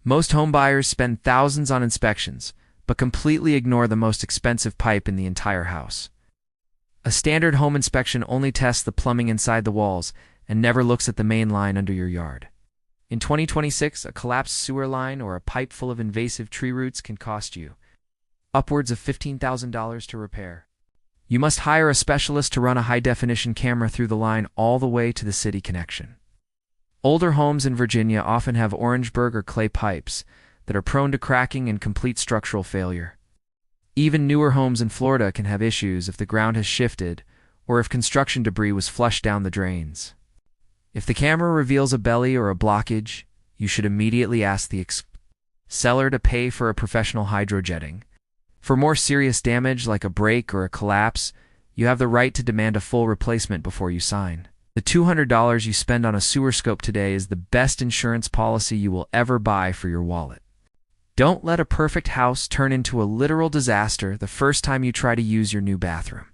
Most homebuyers spend thousands on inspections, but completely ignore the most expensive pipe in the entire house. A standard home inspection only tests the plumbing inside the walls and never looks at the main line under your yard. In 2026, a collapsed sewer line or a pipe full of invasive tree roots can cost you upwards of $15,000 to repair. You must hire a specialist to run a high-definition camera through the line all the way to the city connection. Older homes in Virginia often have Orangeburg or clay pipes that are prone to cracking and complete structural failure. Even newer homes in Florida can have issues if the ground has shifted or if construction debris was flushed down the drains. If the camera reveals a belly or a blockage, you should immediately ask the seller to pay for a professional hydrojetting. For more serious damage like a break or a collapse, you have the right to demand a full replacement before you sign. The $200 you spend on a sewer scope today is the best insurance policy you will ever buy for your wallet. Don't let a perfect house turn into a literal disaster the first time you try to use your new bathroom.